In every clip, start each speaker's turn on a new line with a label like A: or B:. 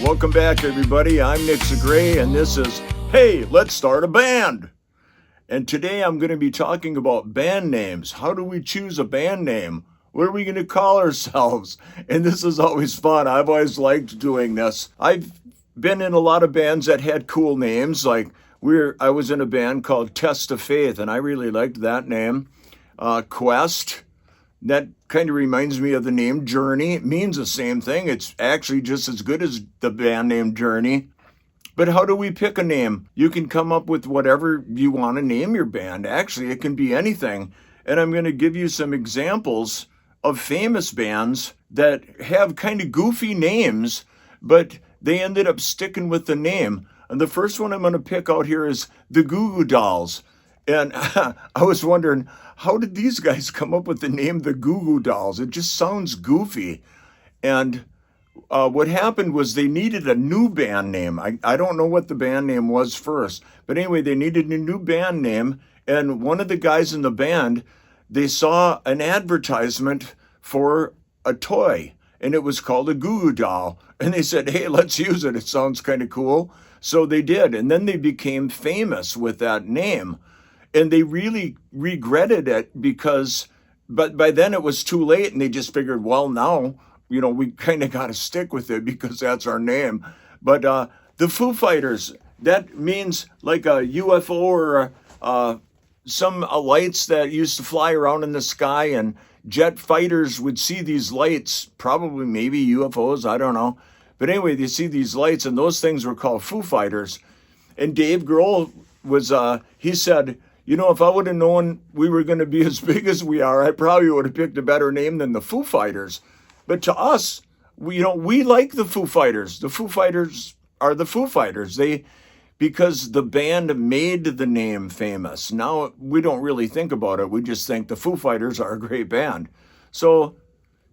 A: Welcome back, everybody. I'm Nick Segray, and this is Hey, Let's Start a Band. And today I'm going to be talking about band names. How do we choose a band name? What are we going to call ourselves? And this is always fun. I've always liked doing this. I've been in a lot of bands that had cool names. Like I was in a band called Test of Faith, and I really liked that name. Quest. That kind of reminds me of the name Journey. It means the same thing. It's actually just as good as the band name Journey. But how do we pick a name? You can come up with whatever you want to name your band. Actually, it can be anything. And I'm going to give you some examples of famous bands that have kind of goofy names, but they ended up sticking with the name. And the first one I'm going to pick out here is the Goo Goo Dolls. And I was wondering, how did these guys come up with the name the Goo Goo Dolls? It just sounds goofy. And what happened was they needed a new band name. I don't know what the band name was first. But anyway, they needed a new band name. And one of the guys in the band, they saw an advertisement for a toy. And it was called a Goo Goo Doll. And they said, hey, let's use it. It sounds kind of cool. So they did. And then they became famous with that name. And they really regretted it but by then it was too late, and they just figured, well, now, we kind of got to stick with it because that's our name. But the Foo Fighters, that means like a UFO or some lights that used to fly around in the sky, and jet fighters would see these lights, probably maybe UFOs, I don't know. But anyway, they see these lights, and those things were called Foo Fighters. And Dave Grohl he said, if I would have known we were going to be as big as we are, I probably would have picked a better name than the Foo Fighters. But to us, we like the Foo Fighters. The Foo Fighters are the Foo Fighters. Because the band made the name famous. Now we don't really think about it. We just think the Foo Fighters are a great band. So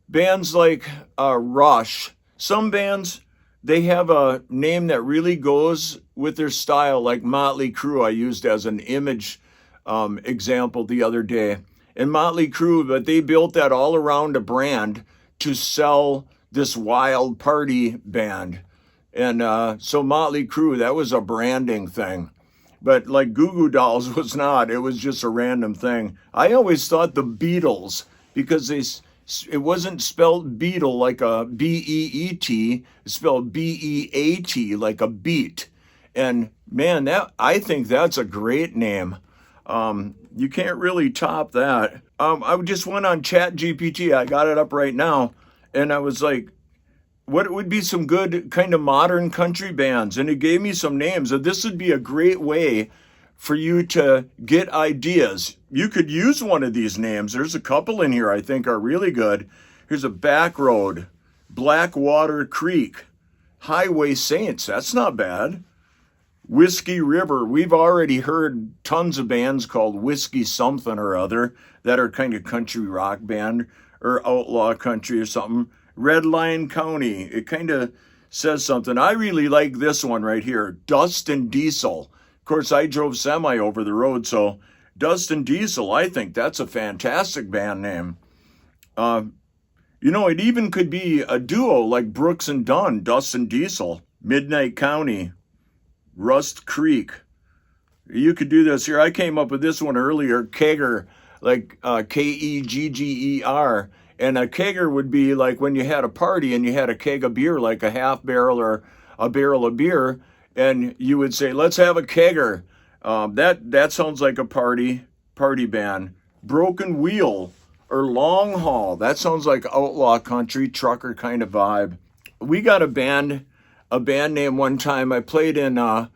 A: bands like Rush, some bands, they have a name that really goes with their style, like Motley Crue I used as an image example the other day. And Motley Crue, but they built that all around a brand to sell this wild party band. And so Motley Crue, that was a branding thing. But like Goo Goo Dolls was not. It was just a random thing. I always thought the Beatles, because it wasn't spelled Beetle like a B-E-E-T, it's spelled B-E-A-T like a beat. And man, I think that's a great name. You can't really top that. I just went on ChatGPT. I got it up right now. And I was like, what would be some good kind of modern country bands? And it gave me some names. And this would be a great way for you to get ideas. You could use one of these names. There's a couple in here I think are really good. Here's a Back Road, Blackwater Creek, Highway Saints. That's not bad. Whiskey River. We've already heard tons of bands called Whiskey something or other that are kind of country rock band or outlaw country or something. Red Lion County. It kind of says something. I really like this one right here, Dust and Diesel. Of course, I drove semi over the road, so Dust and Diesel, I think that's a fantastic band name. It even could be a duo like Brooks and Dunn, Dust and Diesel. Midnight County, Rust Creek. You could do this here. I came up with this one earlier, Kegger, like Kegger. And a kegger would be like when you had a party and you had a keg of beer, like a half barrel or a barrel of beer, and you would say, let's have a kegger. That sounds like a party band. Broken Wheel or Long Haul. That sounds like outlaw country, trucker kind of vibe. We got a band name one time. I played in a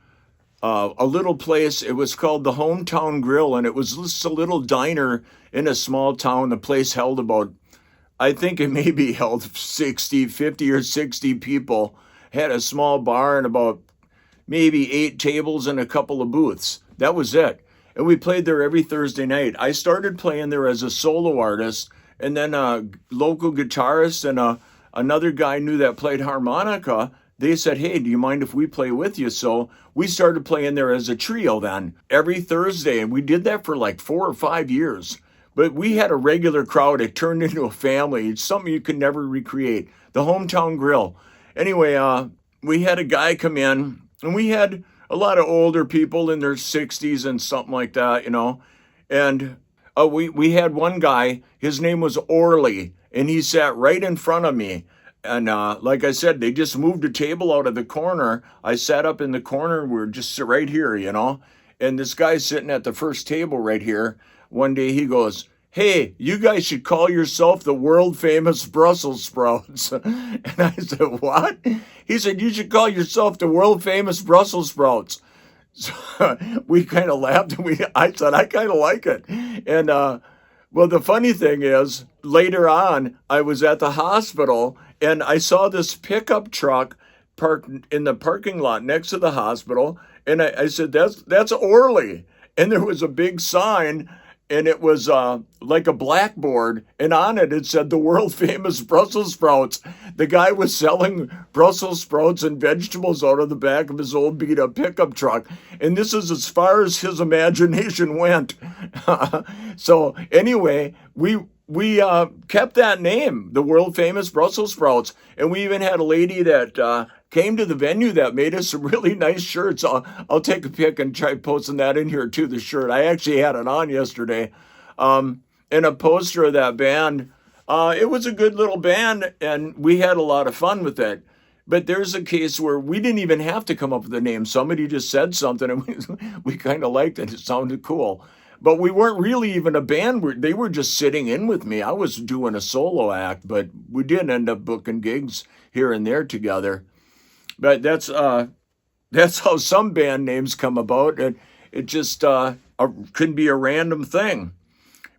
A: little place. It was called the Hometown Grill, and it was just a little diner in a small town. The place held about, I think it maybe held 50 or 60 people, had a small bar and about maybe 8 tables and a couple of booths. That was it. And we played there every Thursday night. I started playing there as a solo artist, and then a local guitarist and another guy knew that played harmonica. They said, hey, do you mind if we play with you? So we started playing there as a trio then every Thursday. And we did that for like 4 or 5 years. But we had a regular crowd. It turned into a family. It's something you could never recreate. The Hometown Grill. Anyway, we had a guy come in, and we had a lot of older people in their 60s and something like that, and we had one guy, his name was Orly, and he sat right in front of me. And like I said, they just moved a table out of the corner. I sat up in the corner. We were just right here, And this guy's sitting at the first table right here. One day he goes, "Hey, you guys should call yourself the world famous Brussels sprouts." And I said, "What?" He said, "You should call yourself the world famous Brussels sprouts." So we kind of laughed, and I said, "I kind of like it." And well, the funny thing is, later on, I was at the hospital and I saw this pickup truck parked in the parking lot next to the hospital. And I said, that's Orly. And there was a big sign, and it was like a blackboard, and on it it said the world famous Brussels sprouts. The guy was selling Brussels sprouts and vegetables out of the back of his old beat up pickup truck, and this is as far as his imagination went. So anyway, we kept that name, the world famous Brussels sprouts, and we even had a lady that came to the venue that made us some really nice shirts. I'll take a pic and try posting that in here too, the shirt. I actually had it on yesterday. And a poster of that band. It was a good little band, and we had a lot of fun with it. But there's a case where we didn't even have to come up with a name. Somebody just said something, and we kind of liked it. It sounded cool. But we weren't really even a band. They were just sitting in with me. I was doing a solo act, but we did end up booking gigs here and there together. But that's how some band names come about. It just can be a random thing.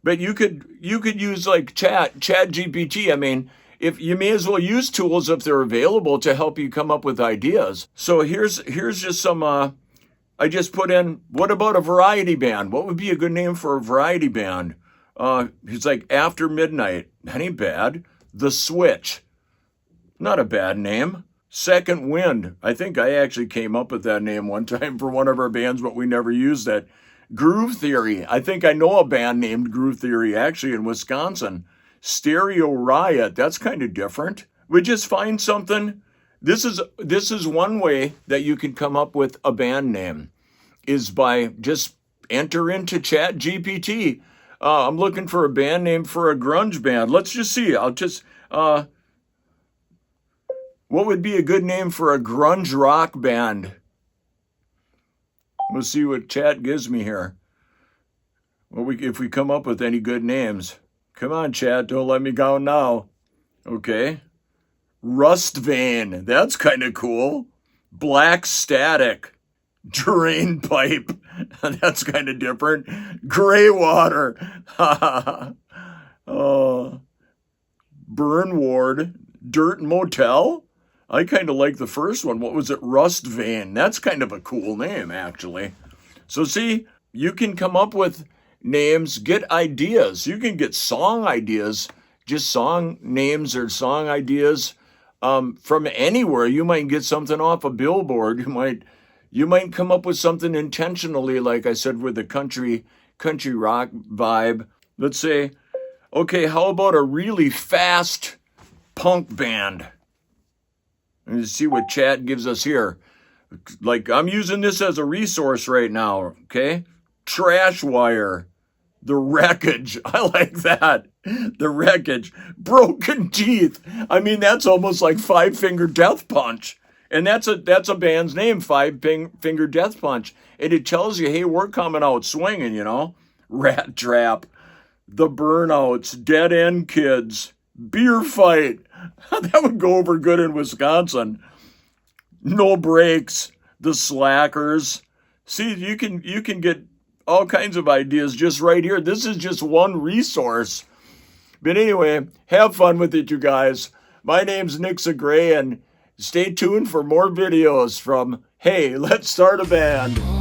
A: But you could use like ChatGPT. I mean, if you may as well use tools if they're available to help you come up with ideas. So here's just some. I just put in, what about a variety band? What would be a good name for a variety band? He's like After Midnight. That ain't bad. The Switch. Not a bad name. Second Wind. I think I actually came up with that name one time for one of our bands, but we never used it. Groove Theory. I think I know a band named Groove Theory actually in Wisconsin. Stereo Riot. That's kind of different. We just find something. This is one way that you can come up with a band name, is by just enter into ChatGPT. I'm looking for a band name for a grunge band. Let's just see. What would be a good name for a grunge rock band? We'll see what chat gives me here. Well, if we come up with any good names. Come on, chat, don't let me go now. Okay. Rust Vein, that's kind of cool. Black Static. Drain Pipe, that's kind of different. Gray Water. Burn Ward. Dirt Motel. I kind of like the first one. What was it? Rust Vein. That's kind of a cool name, actually. So see, you can come up with names, get ideas. You can get song ideas, just song names or song ideas from anywhere. You might get something off a billboard. You might come up with something intentionally, like I said, with the country rock vibe. Let's say, okay, how about a really fast punk band? And see what chat gives us here. Like, I'm using this as a resource right now, okay? Trash Wire. The Wreckage. I like that. The Wreckage. Broken Teeth. I mean, that's almost like Five Finger Death Punch. And that's a band's name, Five Finger Death Punch. And it tells you, hey, we're coming out swinging, Rat Trap. The Burnouts. Dead End Kids. Beer Fight. That would go over good in Wisconsin. No Breaks. The Slackers. See, you can get all kinds of ideas just right here. This is just one resource. But anyway, have fun with it, you guys. My name's Nick Gray, and stay tuned for more videos from Hey, Let's Start a Band.